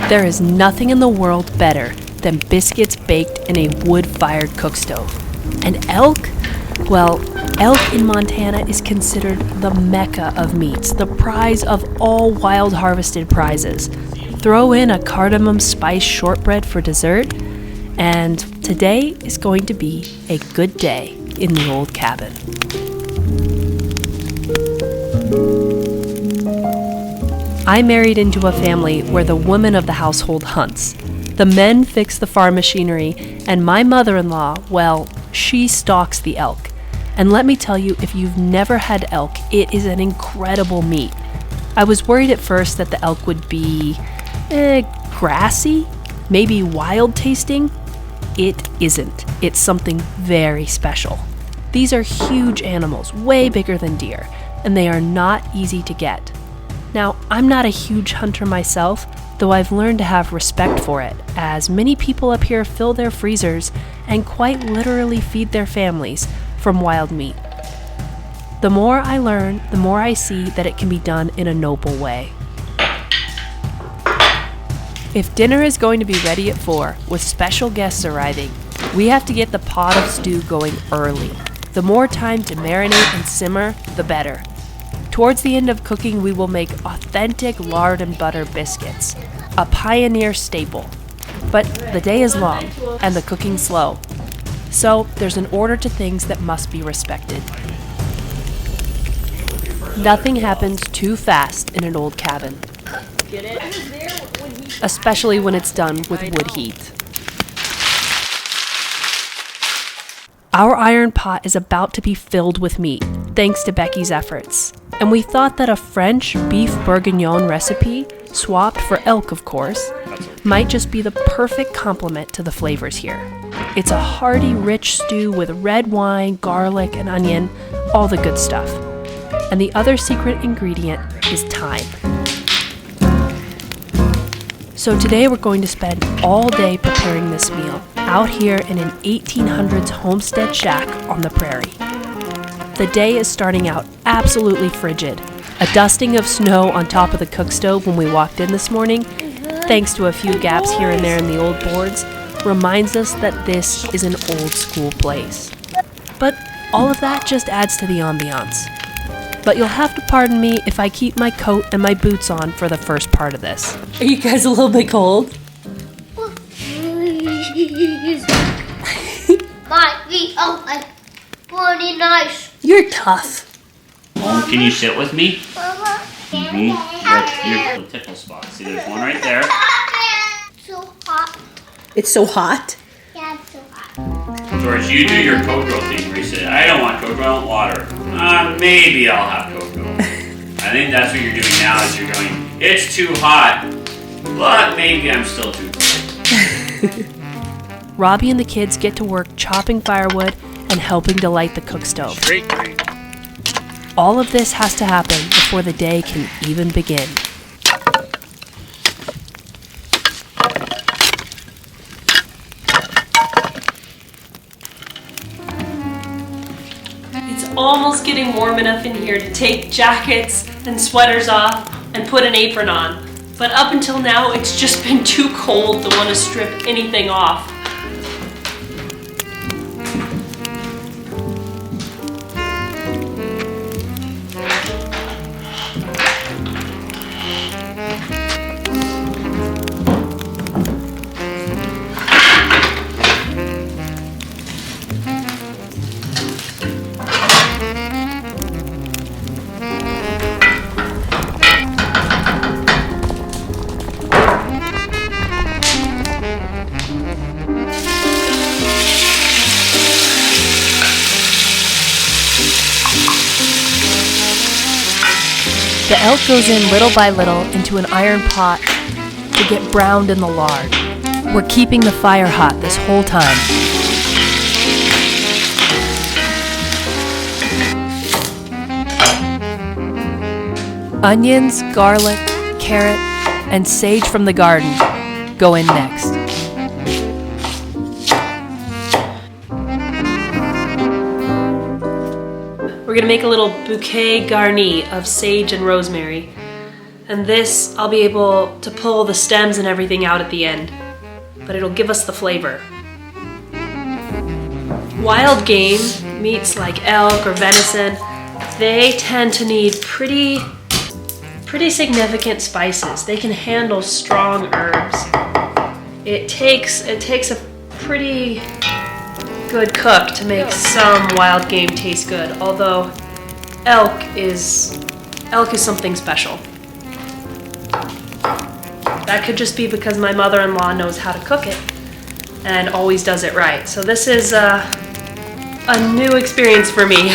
There is nothing in the world better than biscuits baked in a wood-fired cookstove. And elk? Well, elk in Montana is considered the mecca of meats, the prize of all wild harvested prizes. Throw in a cardamom spice shortbread for dessert, and today is going to be a good day in the old cabin. I married into a family where the woman of the household hunts. The men fix the farm machinery, and my mother-in-law, well, she stalks the elk. And let me tell you, if you've never had elk, it is an incredible meat. I was worried at first that the elk would be grassy, maybe wild tasting. It isn't. It's something very special. These are huge animals, way bigger than deer, and they are not easy to get. Now, I'm not a huge hunter myself, though I've learned to have respect for it, as many people up here fill their freezers and quite literally feed their families from wild meat. The more I learn, the more I see that it can be done in a noble way. If dinner is going to be ready at 4, with special guests arriving, we have to get the pot of stew going early. The more time to marinate and simmer, the better. Towards the end of cooking, we will make authentic lard and butter biscuits, a pioneer staple. But the day is long, and the cooking slow. So there's an order to things that must be respected. Nothing happens too fast in an old cabin, especially when it's done with wood heat. Our iron pot is about to be filled with meat, thanks to Becky's efforts. And we thought that a French beef bourguignon recipe, swapped for elk of course, might just be the perfect complement to the flavors here. It's a hearty, rich stew with red wine, garlic, and onion, all the good stuff. And the other secret ingredient is thyme. So today we're going to spend all day preparing this meal, out here in an 1800s homestead shack on the prairie. The day is starting out absolutely frigid. A dusting of snow on top of the cookstove when we walked in this morning, thanks to a few gaps here and there in the old boards, reminds us that this is an old school place. But all of that just adds to the ambiance. But you'll have to pardon me if I keep my coat and my boots on for the first part of this. Are you guys a little bit cold? My feet are like pretty nice. You're tough. Mom, can you sit with me? Mama, That's your little tickle spot. See, there's one right there. so hot. It's so hot. Yeah, it's so hot. George, you do your cocoa thing where you say, I don't want cocoa, I want water. Maybe I'll have cocoa. I think that's what you're doing now is you're going, it's too hot, but maybe I'm still too cold. Robbie and the kids get to work chopping firewood and helping to light the cookstove. All of this has to happen before the day can even begin. It's almost getting warm enough in here to take jackets and sweaters off and put an apron on. But up until now, it's just been too cold to want to strip anything off. The elk goes in little by little into an iron pot to get browned in the lard. We're keeping the fire hot this whole time. Onions, garlic, carrot, and sage from the garden go in next. We're gonna make a little bouquet garni of sage and rosemary. And this, I'll be able to pull the stems and everything out at the end. But it'll give us the flavor. Wild game, meats like elk or venison, they tend to need pretty significant spices. They can handle strong herbs. It takes a pretty good cook to make some wild game taste good, although elk is something special. That could just be because my mother-in-law knows how to cook it and always does it right. So this is a new experience for me.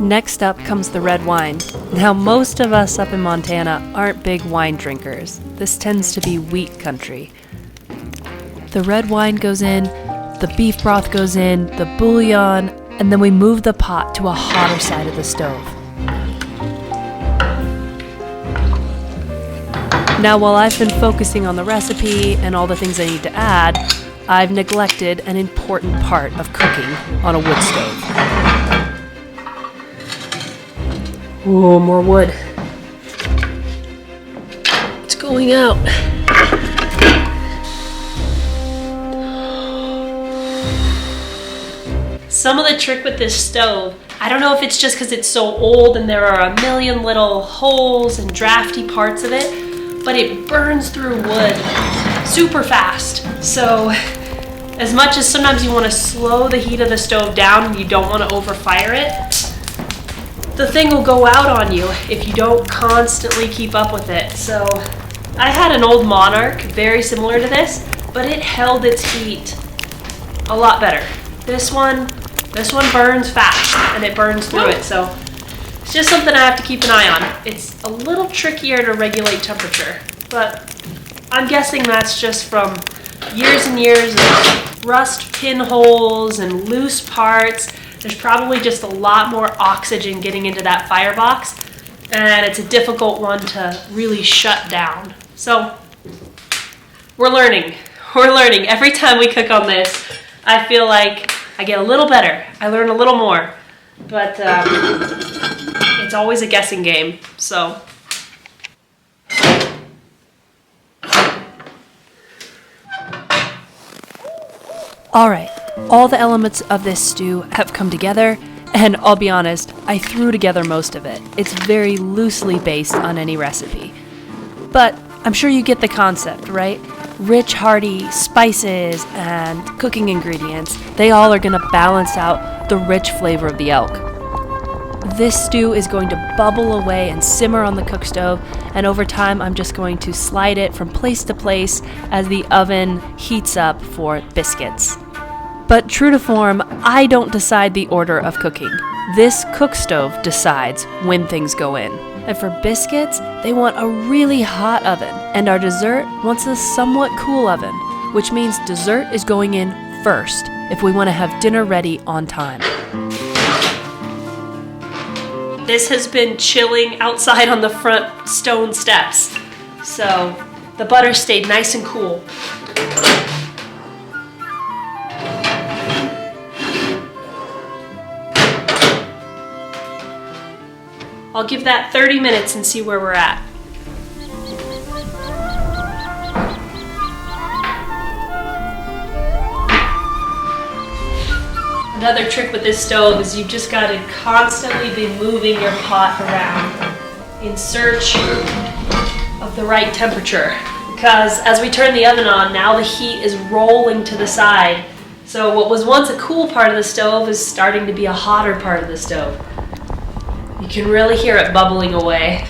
Next up comes the red wine. Now, most of us up in Montana aren't big wine drinkers. This tends to be wheat country. The red wine goes in, the beef broth goes in, the bouillon, and then we move the pot to a hotter side of the stove. Now, while I've been focusing on the recipe and all the things I need to add, I've neglected an important part of cooking on a wood stove. Oh, more wood. It's going out. Some of the trick with this stove, I don't know if it's just because it's so old and there are a million little holes and drafty parts of it, but it burns through wood super fast. So as much as sometimes you want to slow the heat of the stove down and you don't want to overfire it, the thing will go out on you if you don't constantly keep up with it. So I had an old Monarch very similar to this, but it held its heat a lot better. This one burns fast and it burns through it. So it's just something I have to keep an eye on. It's a little trickier to regulate temperature, but I'm guessing that's just from years and years of rust pinholes and loose parts. There's probably just a lot more oxygen getting into that firebox, and it's a difficult one to really shut down. So we're learning. Every time we cook on this, I feel like I get a little better. I learn a little more, but it's always a guessing game. So all right. All the elements of this stew have come together, and I'll be honest, I threw together most of it. It's very loosely based on any recipe. But I'm sure you get the concept, right? Rich, hearty spices and cooking ingredients, they all are going to balance out the rich flavor of the elk. This stew is going to bubble away and simmer on the cook stove, and over time I'm just going to slide it from place to place as the oven heats up for biscuits. But true to form, I don't decide the order of cooking. This cook stove decides when things go in. And for biscuits, they want a really hot oven, and our dessert wants a somewhat cool oven, which means dessert is going in first if we want to have dinner ready on time. This has been chilling outside on the front stone steps, so the butter stayed nice and cool. I'll give that 30 minutes and see where we're at. Another trick with this stove is you've just got to constantly be moving your pot around in search of the right temperature. Because as we turn the oven on, now the heat is rolling to the side. So what was once a cool part of the stove is starting to be a hotter part of the stove. You can really hear it bubbling away.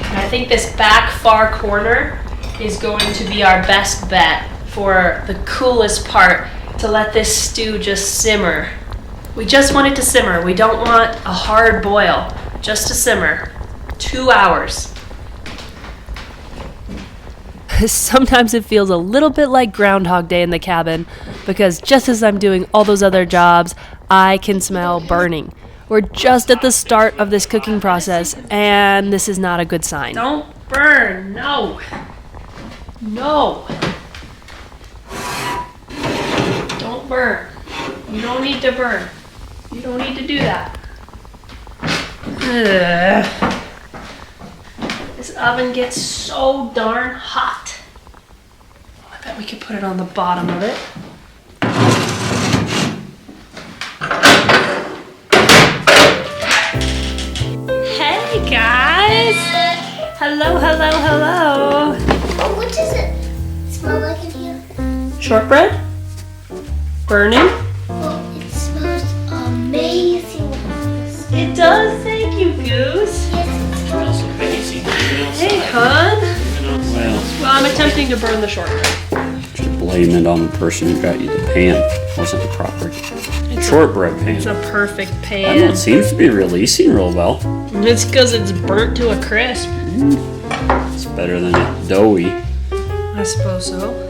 And I think this back far corner is going to be our best bet for the coolest part, to let this stew just simmer. We just want it to simmer. We don't want a hard boil, just to simmer. 2 hours. Sometimes it feels a little bit like Groundhog Day in the cabin, because just as I'm doing all those other jobs, I can smell burning. We're just at the start of this cooking process, and this is not a good sign. Don't burn, no. No. burn. You don't need to burn. You don't need to do that. Ugh. This oven gets so darn hot. I bet we could put it on the bottom of it. Hey guys! Hello, hello, hello. Oh, what does it smell like in here? Shortbread? Burning? Oh, it smells amazing. It does, thank you, Goose. Yes, Smells amazing. Hey, hon. Well, Well, I'm attempting to burn the shortbread. should blame it on the person who got you the pan. It wasn't the proper shortbread pan. It's a perfect I pan. know, it seems to be releasing real well. It's because it's burnt to a crisp. It's better than it doughy. I suppose so.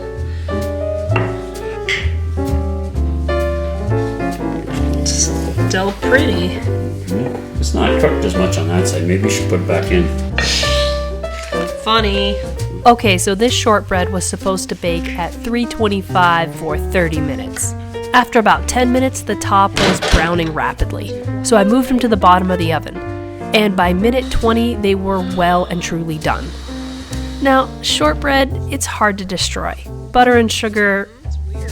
It's still pretty. It's not cooked as much on that side. Maybe you should put it back in. Funny. Okay, so this shortbread was supposed to bake at 325 for 30 minutes. After about 10 minutes, the top was browning rapidly, so I moved them to the bottom of the oven. And by minute 20, they were well and truly done. Now, shortbread, it's hard to destroy. Butter and sugar,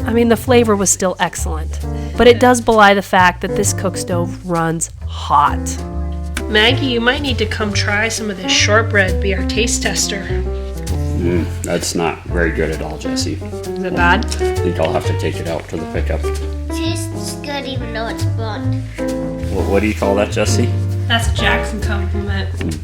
the flavor was still excellent. But it does belie the fact that this cook stove runs hot. Maggie, you might need to come try some of this shortbread, be our taste tester. That's not very good at all, Jesse. Is it bad? I think I'll have to take it out to the pickup. tastes good even though it's burnt. What do you call that, Jesse? That's a Jackson compliment.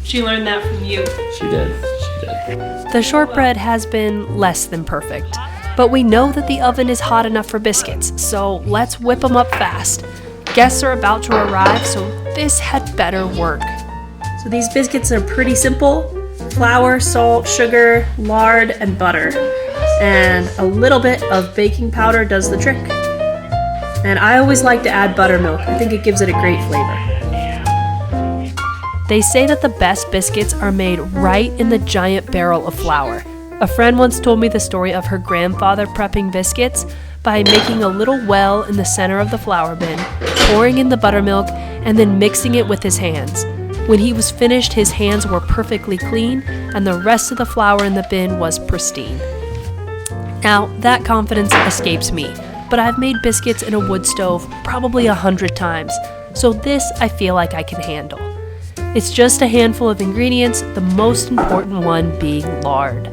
She learned that from you. She did. She did. The shortbread has been less than perfect, but we know that the oven is hot enough for biscuits, so let's whip them up fast. Guests are about to arrive, so this had better work. So these biscuits are pretty simple. Flour, salt, sugar, lard, and butter. And a little bit of baking powder does the trick. And I always like to add buttermilk. I think it gives it a great flavor. They say that the best biscuits are made right in the giant barrel of flour. A friend once told me the story of her grandfather prepping biscuits by making a little well in the center of the flour bin, pouring in the buttermilk, and then mixing it with his hands. When he was finished, his hands were perfectly clean, and the rest of the flour in the bin was pristine. Now, that confidence escapes me, but I've made biscuits in a wood stove probably 100 times, so this I feel like I can handle. It's just a handful of ingredients, the most important one being lard.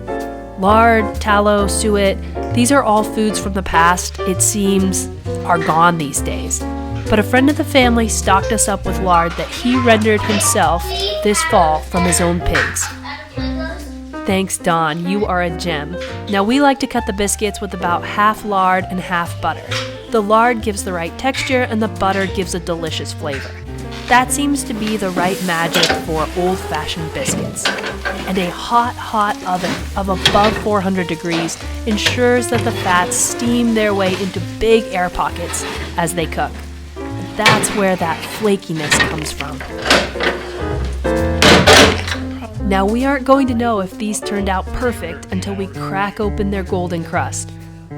Lard, tallow, suet, these are all foods from the past, it seems, are gone these days. But a friend of the family stocked us up with lard that he rendered himself this fall from his own pigs. Thanks, Don, you are a gem. Now we like to cut the biscuits with about half lard and half butter. The lard gives the right texture and the butter gives a delicious flavor. That seems to be the right magic for old-fashioned biscuits. And a hot, hot oven of above 400 degrees ensures that the fats steam their way into big air pockets as they cook. That's where that flakiness comes from. Now we aren't going to know if these turned out perfect until we crack open their golden crust.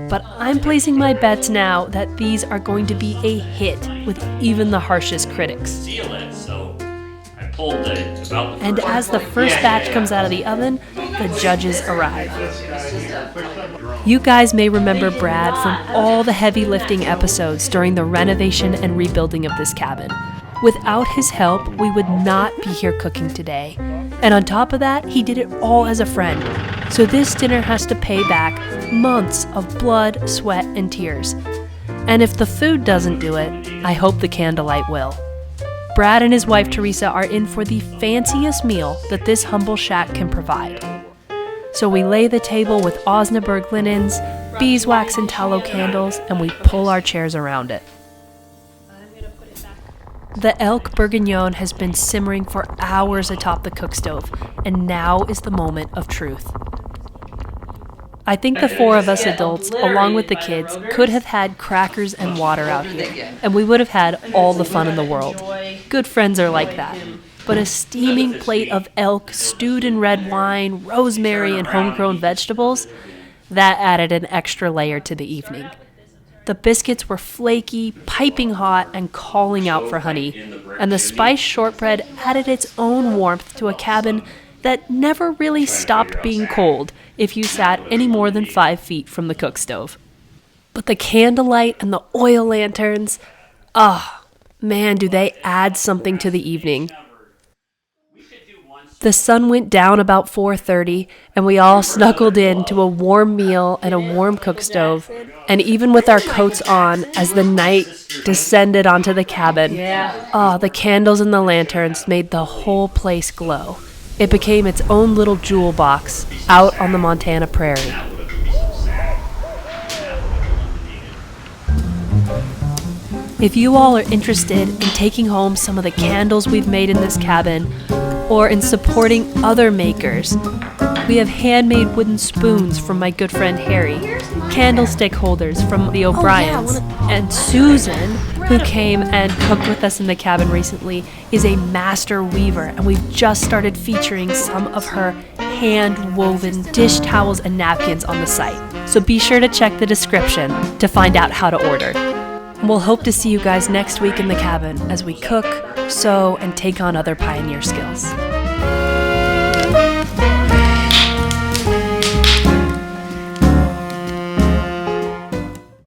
But I'm placing my bets now that these are going to be a hit with even the harshest critics. Seal it, so I pulled it about the And as the first batch comes out of the oven, the judges arrive. You guys may remember Brad from all the heavy lifting episodes during the renovation and rebuilding of this cabin. Without his help, we would not be here cooking today. And on top of that, he did it all as a friend. So this dinner has to pay back months of blood, sweat, and tears. And if the food doesn't do it, I hope the candlelight will. Brad and his wife Teresa are in for the fanciest meal that this humble shack can provide. So we lay the table with Osnaburg linens, beeswax and tallow candles, and we pull our chairs around it. The Elk Bourguignon has been simmering for hours atop the cook stove, and now is the moment of truth. I think the four of us adults, along with the kids, could have had crackers and water out here, and we would have had all the fun in the world. Good friends are like that. But a steaming plate of elk stewed in red wine, rosemary, and homegrown vegetables, that added an extra layer to the evening. The biscuits were flaky, piping hot, and calling out for honey. And the spiced shortbread added its own warmth to a cabin that never really stopped being cold if you sat any more than 5 feet from the cookstove. But the candlelight and the oil lanterns, man, do they add something to the evening. The sun went down about 4:30, and we all snuggled in to a warm meal and a warm cookstove. And even with our coats on, as the night descended onto the cabin, the candles and the lanterns made the whole place glow. It became its own little jewel box out on the Montana prairie. If you all are interested in taking home some of the candles we've made in this cabin, or in supporting other makers, we have handmade wooden spoons from my good friend Harry, candlestick holders from the O'Briens, and Susan, who came and cooked with us in the cabin recently, is a master weaver, and we've just started featuring some of her hand-woven dish towels and napkins on the site. So be sure to check the description to find out how to order. We'll hope to see you guys next week in the cabin as we cook, sew, and take on other pioneer skills.